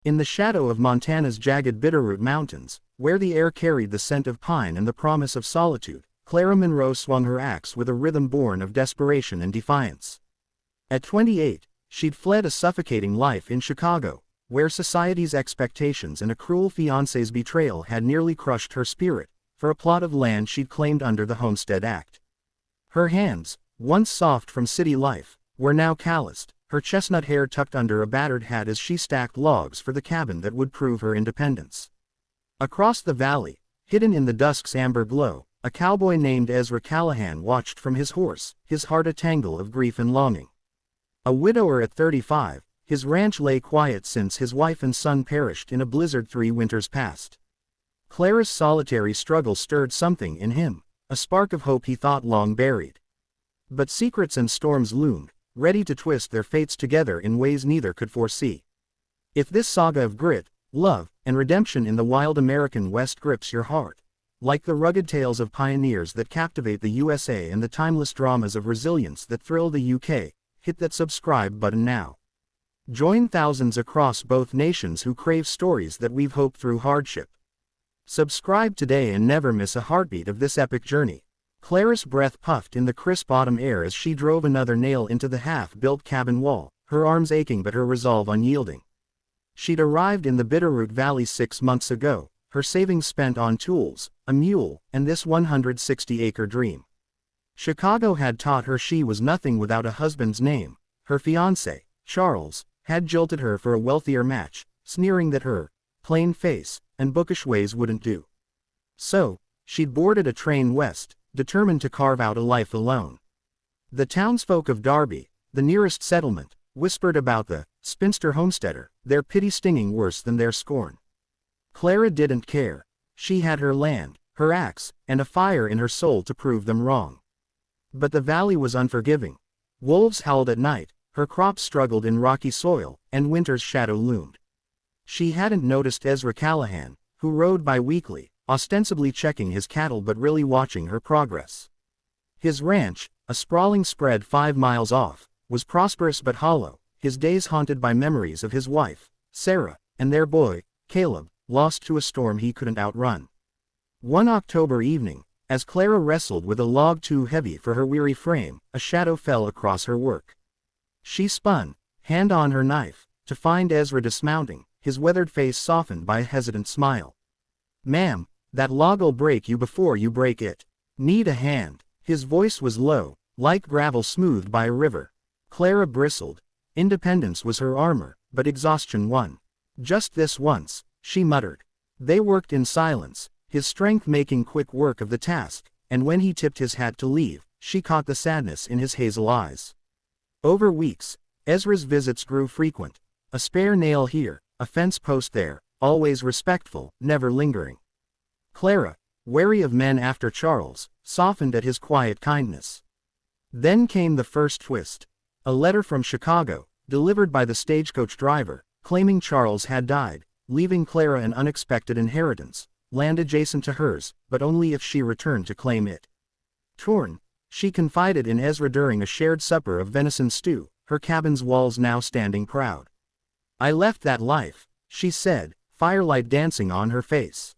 In the shadow of Montana's jagged Bitterroot Mountains, where the air carried the scent of pine and the promise of solitude, Clara Monroe swung her axe with a rhythm born of desperation and defiance. At 28, she'd fled a suffocating life in Chicago, where society's expectations and a cruel fiancé's betrayal had nearly crushed her spirit, for a plot of land she'd claimed under the Homestead Act. Her hands, once soft from city life, were now calloused, her chestnut hair tucked under a battered hat as she stacked logs for the cabin that would prove her independence. Across the valley, hidden in the dusk's amber glow, a cowboy named Ezra Callahan watched from his horse, his heart a tangle of grief and longing. A widower at 35, his ranch lay quiet since his wife and son perished in a blizzard 3 winters past. Clara's solitary struggle stirred something in him, a spark of hope he thought long buried. But secrets and storms loomed, ready to twist their fates together in ways neither could foresee. If this saga of grit, love, and redemption in the wild American West grips your heart, like the rugged tales of pioneers that captivate the USA and the timeless dramas of resilience that thrill the UK, hit that subscribe button now. Join thousands across both nations who crave stories that weave hope through hardship. Subscribe today and never miss a heartbeat of this epic journey. Clara's breath puffed in the crisp autumn air as she drove another nail into the half-built cabin wall, her arms aching but her resolve unyielding. She'd arrived in the Bitterroot Valley 6 months ago, her savings spent on tools, a mule, and this 160-acre dream. Chicago had taught her she was nothing without a husband's name. Her fiancé, Charles, had jilted her for a wealthier match, sneering that her plain face and bookish ways wouldn't do. So, she'd boarded a train west, determined to carve out a life alone. The townsfolk of Darby, the nearest settlement, whispered about the spinster homesteader, their pity stinging worse than their scorn. Clara didn't care. She had her land, her axe, and a fire in her soul to prove them wrong. But the valley was unforgiving. Wolves howled at night, her crops struggled in rocky soil, and winter's shadow loomed. She hadn't noticed Ezra Callahan, who rode by weekly, ostensibly checking his cattle but really watching her progress. His ranch, a sprawling spread 5 miles off, was prosperous but hollow, his days haunted by memories of his wife, Sarah, and their boy, Caleb, lost to a storm he couldn't outrun. One October evening, as Clara wrestled with a log too heavy for her weary frame, a shadow fell across her work. She spun, hand on her knife, to find Ezra dismounting, his weathered face softened by a hesitant smile. "Ma'am, that log'll break you before you break it. Need a hand." His voice was low, like gravel smoothed by a river. Clara bristled. Independence was her armor, but exhaustion won. "Just this once," she muttered. They worked in silence, his strength making quick work of the task, and when he tipped his hat to leave, she caught the sadness in his hazel eyes. Over weeks, Ezra's visits grew frequent. A spare nail here, a fence post there, always respectful, never lingering. Clara, wary of men after Charles, softened at his quiet kindness. Then came the first twist. A letter from Chicago, delivered by the stagecoach driver, claiming Charles had died, leaving Clara an unexpected inheritance, land adjacent to hers, but only if she returned to claim it. Torn, she confided in Ezra during a shared supper of venison stew, her cabin's walls now standing proud. "I left that life," she said, firelight dancing on her face.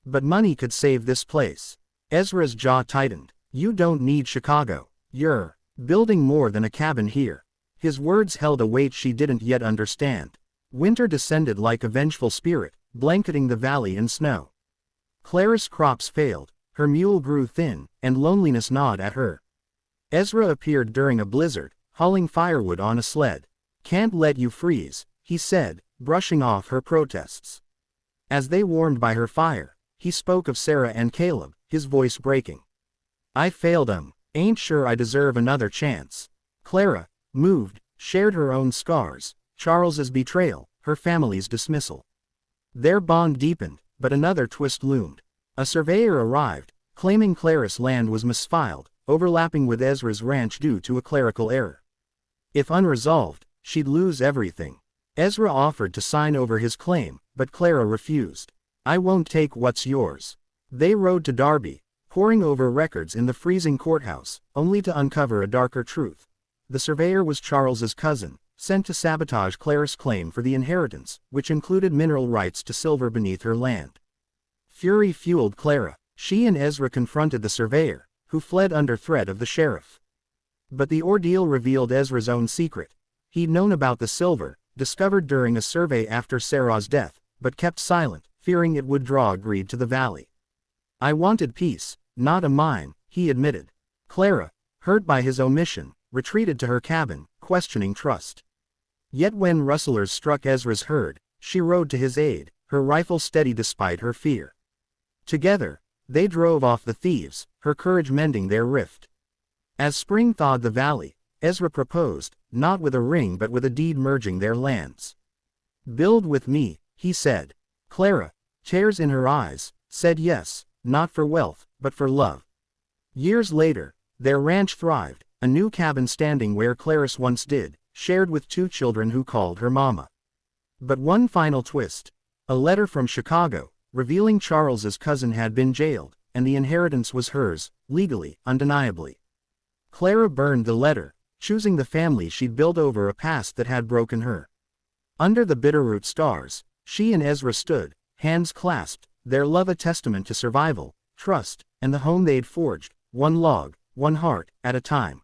"But money could save this place." Ezra's jaw tightened. "You don't need Chicago. You're building more than a cabin here." His words held a weight she didn't yet understand. Winter descended like a vengeful spirit, blanketing the valley in snow. Clara's crops failed, her mule grew thin, and loneliness gnawed at her. Ezra appeared during a blizzard, hauling firewood on a sled. "Can't let you freeze," he said, brushing off her protests. As they warmed by her fire, he spoke of Sarah and Caleb, his voice breaking. "I failed 'em. Ain't sure I deserve another chance." Clara, moved, shared her own scars, Charles's betrayal, her family's dismissal. Their bond deepened, but another twist loomed. A surveyor arrived, claiming Clara's land was misfiled, overlapping with Ezra's ranch due to a clerical error. If unresolved, she'd lose everything. Ezra offered to sign over his claim, but Clara refused. "I won't take what's yours." They rode to Darby, poring over records in the freezing courthouse, only to uncover a darker truth. The surveyor was Charles's cousin, sent to sabotage Clara's claim for the inheritance, which included mineral rights to silver beneath her land. Fury fueled Clara. She and Ezra confronted the surveyor, who fled under threat of the sheriff. But the ordeal revealed Ezra's own secret. He'd known about the silver, discovered during a survey after Sarah's death, but kept silent, fearing it would draw greed to the valley. "I wanted peace, not a mine," he admitted. Clara, hurt by his omission, retreated to her cabin, questioning trust. Yet when rustlers struck Ezra's herd, she rode to his aid, her rifle steady despite her fear. Together, they drove off the thieves, her courage mending their rift. As spring thawed the valley, Ezra proposed, not with a ring but with a deed merging their lands. "Build with me," he said. Clara, tears in her eyes, said yes, not for wealth, but for love. Years later, their ranch thrived, a new cabin standing where Clarice once did, shared with 2 children who called her mama. But one final twist. A letter from Chicago, revealing Charles's cousin had been jailed, and the inheritance was hers, legally, undeniably. Clara burned the letter, choosing the family she'd built over a past that had broken her. Under the Bitterroot stars, she and Ezra stood, hands clasped, their love a testament to survival, trust, and the home they'd forged, one log, one heart, at a time.